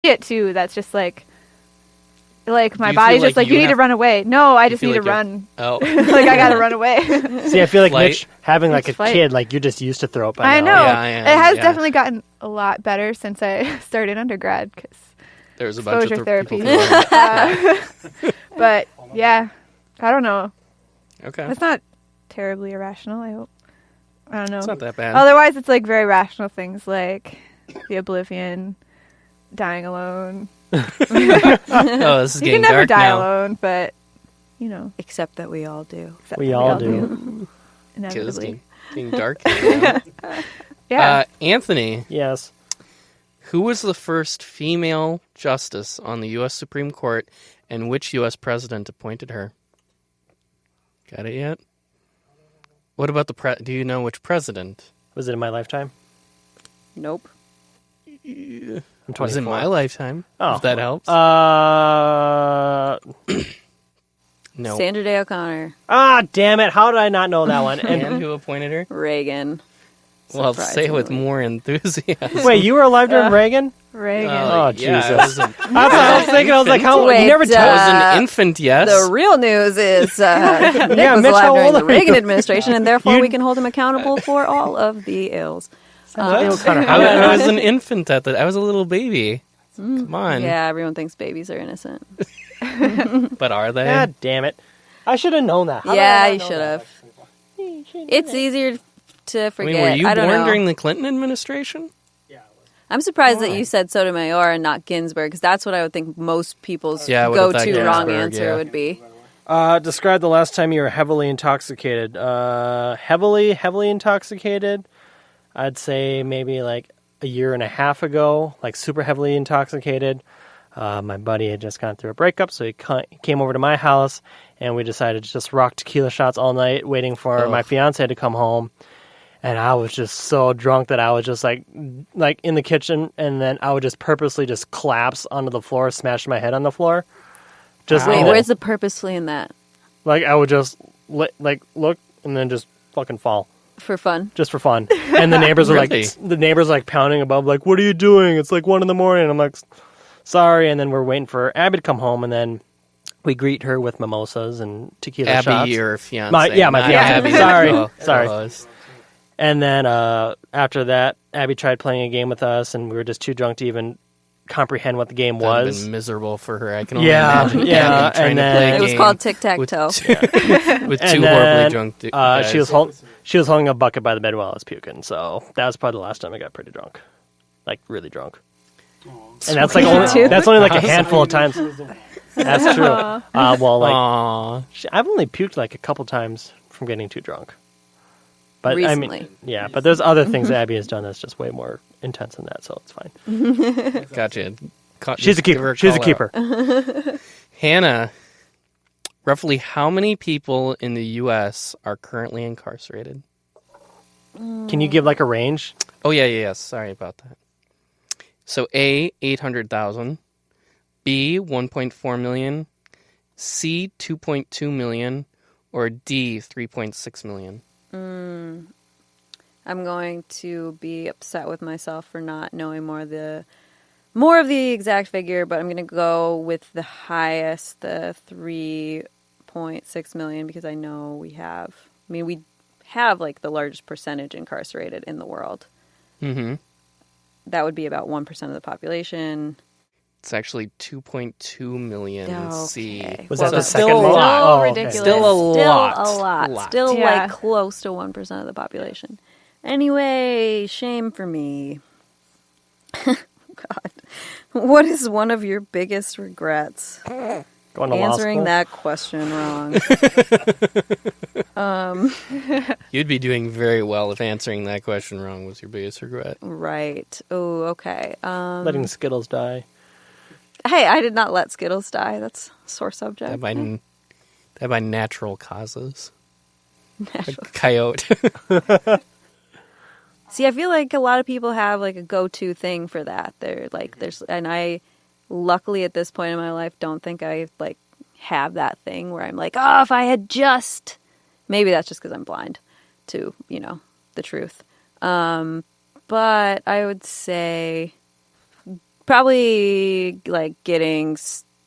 it too. That's just like my you body's feel just like, you need to run away. No, I just need to run. Oh. Like, I gotta run away. See, I feel like Flight. Mitch, having like It's a flight. kid, like you just used to throw up. By I now. know. Yeah, I am, it has yeah. definitely gotten a lot better since I started undergrad, because There's a bunch exposure of therapy. people throwing up. But yeah, I don't know. Okay. It's not terribly irrational, I hope. I don't know. It's not that bad. Otherwise, it's like very rational things like the oblivion, dying alone. Oh, this is You getting can never dark die now. alone, but you know, Except that we all do. except We that all do. Okay, this is Inevitably. getting dark now. Yeah. Anthony, Yes. who was the first female justice on the U.S. Supreme Court, and which U.S. president appointed her? Got it yet? What about do you know which president? Was it in my lifetime? Nope. I'm It 24. was in my lifetime, Oh. if that helps. No. Sandra Day O'Connor. Damn it. How did I not know that one? And And who appointed her? Reagan. Well, say it with Surprisingly. more enthusiasm. wait, you were alive during Reagan? Reagan. Oh, yeah, Jesus. I was, That's what I was thinking. I was like, how? Wait, you never I I tell was an infant, yes. The real news is Nick Yeah, was Mitch, alive how during old the are Reagan you? administration, and therefore You- we can hold him accountable for all of the ills. O'Connor, I was an infant at that. I was a little baby. Come on. Yeah, everyone thinks babies are innocent. But are they? God damn it. I should have known that. How did I Yeah, not you know should that? have. It's easier to I forget. mean, were you I don't born know. during the Clinton administration? I'm surprised that you said Sotomayor and not Ginsburg, because that's what I would think most people's Yeah, I would've thought go-to wrong Ginsburg, answer yeah. would be. Describe the last time you were heavily intoxicated. Heavily intoxicated. I'd say maybe like a year and a half ago, like super heavily intoxicated. My buddy had just gone through a breakup, so he came over to my house, and we decided to just rock tequila shots all night, waiting for my fiance to come home. And I was just so drunk that I was just like in the kitchen, and then I would just purposely just collapse onto the floor, smash my head on the floor. Just Wait, and then- where's the purposefully in that? like I would just look and then just fucking fall. For fun? Just for fun. And the neighbors are Really? like pounding above, like, what are you doing? It's like 1 a.m. And I'm like, sorry. And then we're waiting for Abby to come home, and then we greet her with mimosas and tequila Abby, shots. your fiance. My not fiance. Abby, Sorry. the Sorry. co-host. And then after that, Abby tried playing a game with us, and we were just too drunk to even comprehend what the game That'd was. been miserable for her. I can only Yeah, imagine. yeah, Trying and to then- play a It was game called tic-tac-toe. with And two then, horribly drunk guys. she was holding a bucket by the bed while I was puking. So that was probably the last time I got pretty drunk, like really drunk. And that's like only like a handful of times. That's true. Well, like Aw. I've only puked like a couple times from getting too drunk. But I Recently. mean, yeah. But there's other things Abby has done that's just way more intense than that, so it's fine. Gotcha. She's a keeper. She's a keeper. Hannah, roughly how many people in the U.S. are currently incarcerated? Can you give like a range? Oh, yeah. Sorry about that. So A, 800,000. B, 1.4 million. C, 2.2 million. Or D, 3.6 million. I'm going to be upset with myself for not knowing more of the exact figure, but I'm going to go with the highest, the 3.6 million, because I know we have like the largest percentage incarcerated in the world. Mm-hmm. That would be about 1% of the population. It's actually 2.2 million. C. Okay. Was Well, that the that's second still most? a lot. Oh, okay. ridiculous. Still a lot. Still a lot. Still Yeah. like close to 1% of the population. Anyway, shame for me. God. What is one of your biggest regrets? Going to law Answering school? that question wrong. You'd be doing very well if answering that question wrong was your biggest regret. Right. Oh, okay. Letting Skittles die. Hey, I did not let Skittles die. That's a sore subject. That by natural causes. Natural. A coyote. See, I feel like a lot of people have like a go-to thing for that. And I, luckily at this point in my life, don't think I like have that thing where I'm like, oh, if I had just, maybe that's just because I'm blind to, the truth. But I would say Probably like getting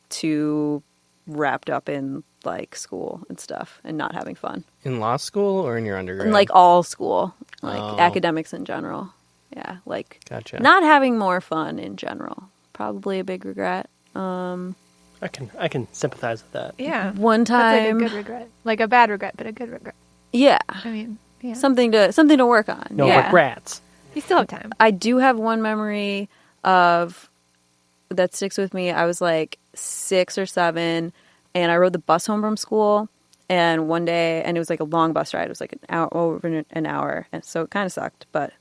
too wrapped up in like school and stuff and not having fun. In law school or in your undergrad? And like all school, like Oh. academics in general. Yeah, like Gotcha. not having more fun in general. Probably a big regret. I can sympathize with that. Yeah. One That's like a time, good regret. Like a bad regret, but a good regret. yeah, I mean, yeah. something to work on. No yeah. regrets. You still have time. I do have one memory of that sticks with me. I was like 6 or 7, and I rode the bus home from school. And one day, and it was like a long bus ride. It was like over an hour, and so it kind of sucked. But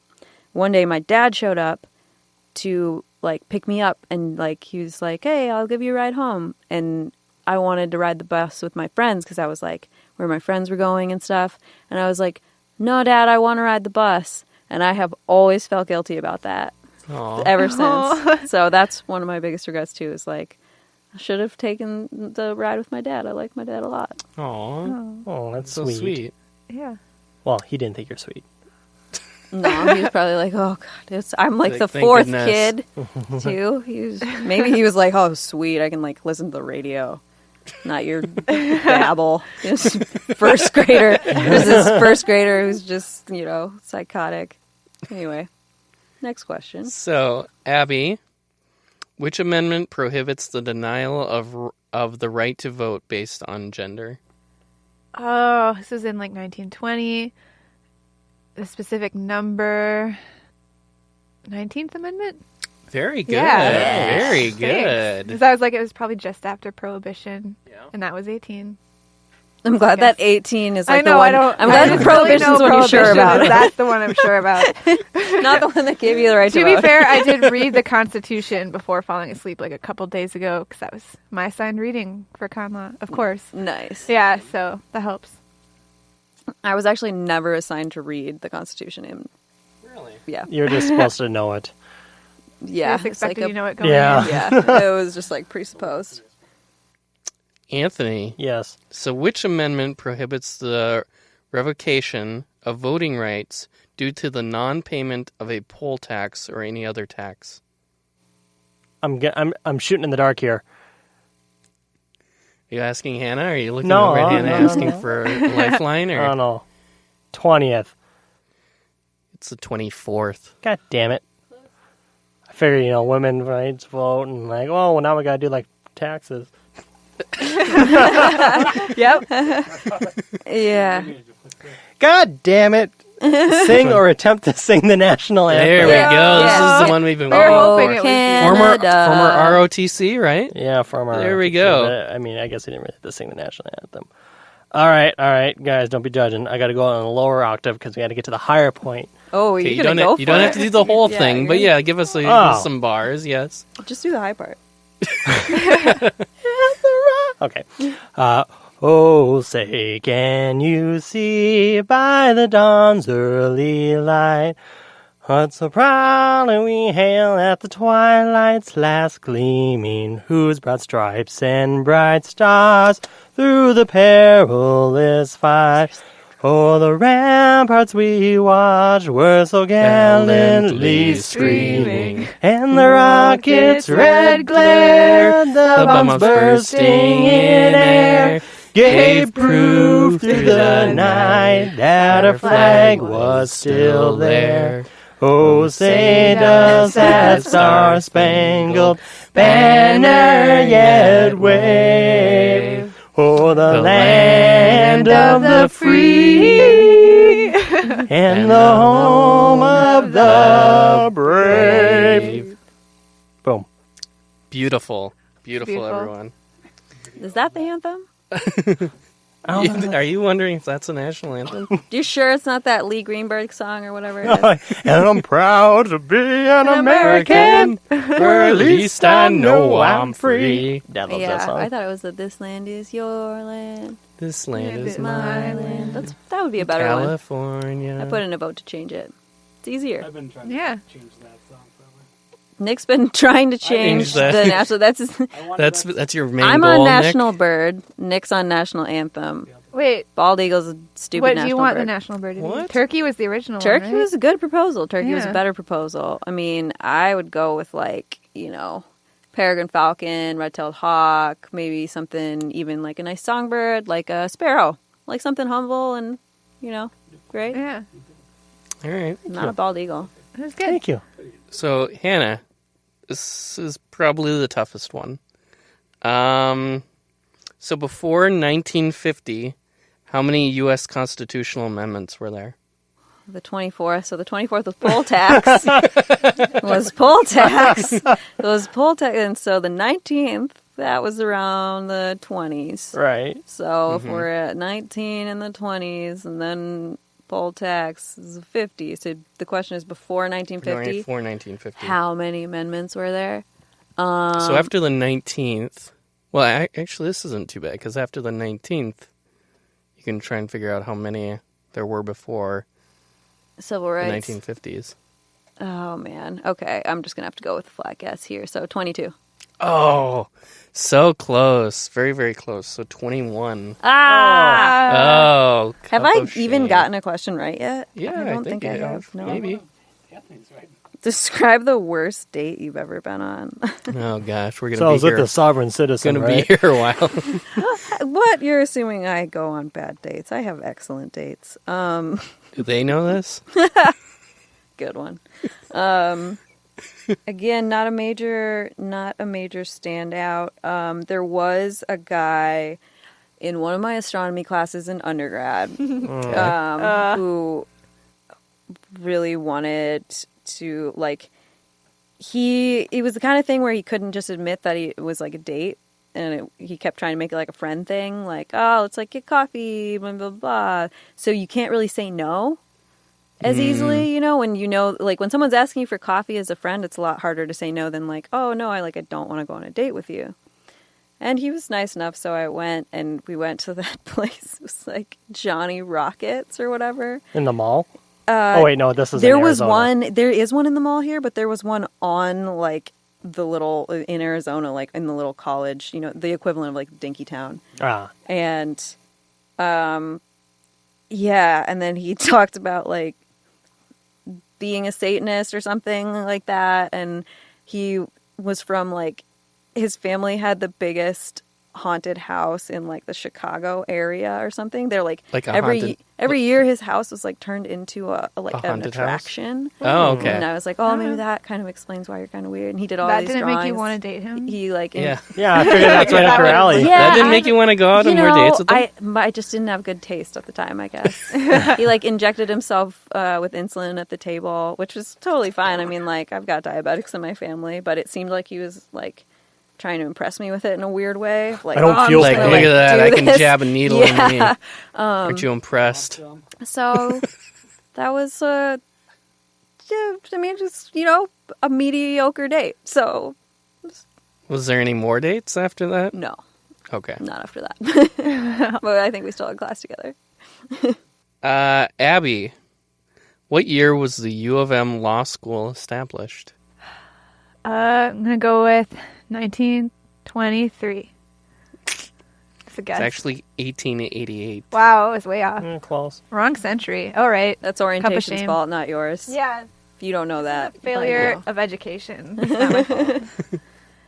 one day, my dad showed up to like pick me up, and like he was like, "Hey, I'll give you a ride home." And I wanted to ride the bus with my friends because I was like where my friends were going and stuff. And I was like, "No, Dad, I want to ride the bus." And I have always felt guilty about that Aw. ever since. So that's one of my biggest regrets too. Is like I should have taken the ride with my dad. I like my dad a lot. Aw. Oh, that's So sweet. sweet. Yeah. Well, he didn't think you're sweet. No, he was probably like, "Oh God, I'm like the Thank 4th goodness. kid too." Maybe he was like, "Oh, sweet, I can like listen to the radio, not your babble." This first grader, there's this first grader who's just psychotic. Anyway, next question. So, Abby, which amendment prohibits the denial of the right to vote based on gender? Oh, this was in like 1920. The specific number, 19th Amendment? Very good. Yeah. Very Thanks. good. 'Cause I was like, it was probably just after Prohibition, Yeah. and that was 18. I'm glad Guess. that 18 is I like know, the one. I don't. I'm I glad just the Prohibition's really know one you're sure Prohibition about, is- That's the one I'm sure about. not the one that gave you the right to To be vote. fair, I did read the Constitution before falling asleep like a couple days ago because that was my assigned reading for con law, of course. Nice. Yeah, so that helps. I was actually never assigned to read the Constitution. Really? Yeah. You're just supposed to know it. Yeah. Just it's like expected a- you know it going Yeah. in. Yeah. It was just like presupposed. Anthony, Yes. so which amendment prohibits the revocation of voting rights due to the non-payment of a poll tax or any other tax? I'm shooting in the dark here. Are you asking Hannah? Are you looking No, over at Hannah no, asking no. for a lifeline? I Or don't know. 20th. it's the 24th. God damn it. I figure, women rights vote and like, oh, well, now we got to do like taxes. Yep. Yeah. God damn it. Sing or attempt to sing the national anthem. There we Yeah. go. This Yeah. is the one we've been We were waiting hoping for. it was Former Canada. ROTC, right? Yeah, from our. There we go. I mean, I guess he didn't really have to sing the national anthem. All right, guys, don't be judging. I got to go on a lower octave because we got to get to the higher point. Oh, Okay, you're you gonna don't go have, you don't for have to it. do the whole Yeah, thing, you're but gonna- yeah, give us Oh. some bars. Yes. Just do the high part. Okay. Oh, say, can you see by the dawn's early light what so proudly we hail at the twilight's last gleaming, whose broad stripes and bright stars through the perilous fight o'er the ramparts we watched were so gallantly streaming, and the rocket's red glare, the bombs bursting in air, gave proof through the night that our flag was still there. Oh, say does that star-spangled banner yet wave o'er the land of the free and the home of the brave. Boom. Beautiful. Beautiful, Beautiful. everyone. Is that the anthem? Are you wondering if that's a national anthem? You sure it's not that Lee Greenberg song or whatever it is? And I'm proud to be an American, or at least I know I'm free. Dad loves that Yeah, song. I thought it was that "This land is your land, This land is my land." That would be a better one. California. I put in a vote to change it. It's easier. I've been trying Yeah. to change that song forever. Nick's been trying to change that. the national. That's I wanted That's that- that's your main I'm goal, on Nick? National Bird. Nick's on National Anthem. Wait, Bald Eagle's a stupid what do national you want bird. the national bird to be? What? Turkey was the original Turkey one, right? was a good proposal. Turkey was a Yeah. better proposal. I mean, I would go with like peregrine falcon, red-tailed hawk, maybe something even like a nice songbird, like a sparrow, like something humble and, great. Yeah. All right. Not a bald eagle. That was good. Thank you. So, Hannah, this is probably the toughest one. So before 1950, how many U.S. constitutional amendments were there? The 24th. So the 24th was poll tax. And so the 19th, that was around the 20s. Right. So if we're at 19 in the 20s and then poll tax is 50. So the question is before 1950. Before 1950. How many amendments were there? So after the 19th, well, actually, this isn't too bad, because after the 19th, you can try and figure out how many there were before Civil the rights. 1950s. Oh, man. Okay, I'm just going to have to go with a flat guess here. So 22. Oh, so close. Very, very close. So 21. Ah! Oh, Have cup I of even shame. gotten a question right yet? Yeah, I don't think I you have. No. Maybe. Kathleen's right. Describe the worst date you've ever been on. Oh, gosh. We're going So I to was be with here. the sovereign citizen, Going to right? be here a while. What? You're assuming I go on bad dates. I have excellent dates. Do they know this? Good one. Again, not a major standout. There was a guy in one of my astronomy classes in undergrad who really wanted to, like, it was the kind of thing where he couldn't just admit that it was like a date, and he kept trying to make it like a friend thing, like, oh, let's like get coffee, blah blah blah. So you can't really say no as easily, when like when someone's asking you for coffee as a friend, it's a lot harder to say no than like, oh no, I don't want to go on a date with you. And he was nice enough, so I went, and we went to that place. It was like Johnny Rockets or whatever. In the mall? Oh, wait, no, this is There in was Arizona. there is one in the mall here, but there was one on like in Arizona, like in the little college, the equivalent of like Dinkytown. Ah, And, and then he talked about like being a Satanist or something like that. And he was from like, his family had the biggest haunted house in like the Chicago area or something. They're like Like a every haunted- year his house was like turned into an haunted house? attraction. Oh, okay. And I was like, oh, maybe that kind of explains why you're kind of weird. And he did all That these didn't drawings. make you want to date him? He like Yeah. yeah, I figured that's right up your alley. Yeah, That didn't make you want to go out on more dates with them? I just didn't have good taste at the time, I guess. He like injected himself with insulin at the table, which was totally fine. I mean, like, I've got diabetics in my family, but it seemed like he was like trying to impress me with it in a weird way. Like, I don't I'm feel just Like, gonna, look at that. do I can this. jab a needle in me. Yeah. Aren't you impressed? So that was I mean, just a mediocre date. So Was there any more dates after that? no, Okay. not after that. But I think we still had class together. Abby, what year was the U of M Law School established? I'm going to go with 1923. That's a guess. It's actually 1888. Wow, I was way off. Close. Wrong century. All right. That's orientation's shame. fault, not yours. Yeah, If you don't know that, failure I know. of education. It's not my fault.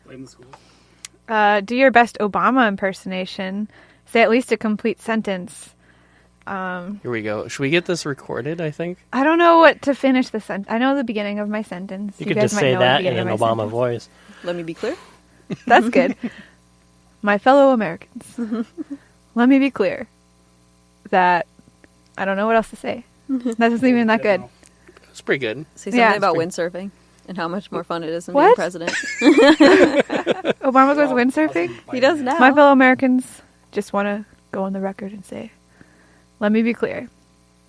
Blame the school. Do your best Obama impersonation. Say at least a complete sentence. Here we go. Should we get this recorded, I think? I don't know what to finish the sentence. I know the beginning of my sentence. You could guys just might say know the that in beginning an of my Obama sentence. voice. Let me be clear. That's good. My fellow Americans, let me be clear that I don't know what else to say. That isn't even that good. It's pretty good. Say something Yeah. about windsurfing and how much more fun it is than What? being president. Obama goes windsurfing. He does now. My fellow Americans, just want to go on the record and say, let me be clear.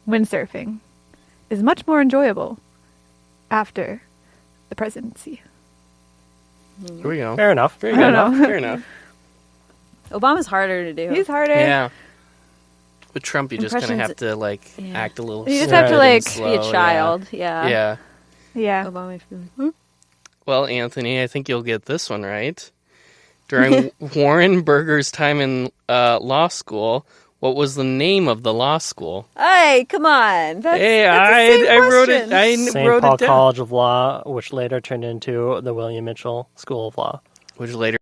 Windsurfing is much more enjoyable after the presidency. Here we go. Fair enough. Very I good. don't know. Fair enough. Obama's harder to do. He's harder. Yeah. With Trump, you just kind of Impressions- have to, like, yeah. act a little You just stupid have to, and like, slow, be a child. Yeah. Yeah. Yeah. Yeah. Obama, if you're like, Well, Anthony, I think you'll get this one right. During Warren Burger's time in law school, What was the name of the law school? Hey, come on. That's Hey, the same I wrote it. question. I St. wrote Paul it down. College of Law, which later turned into the William Mitchell School of Law. Which later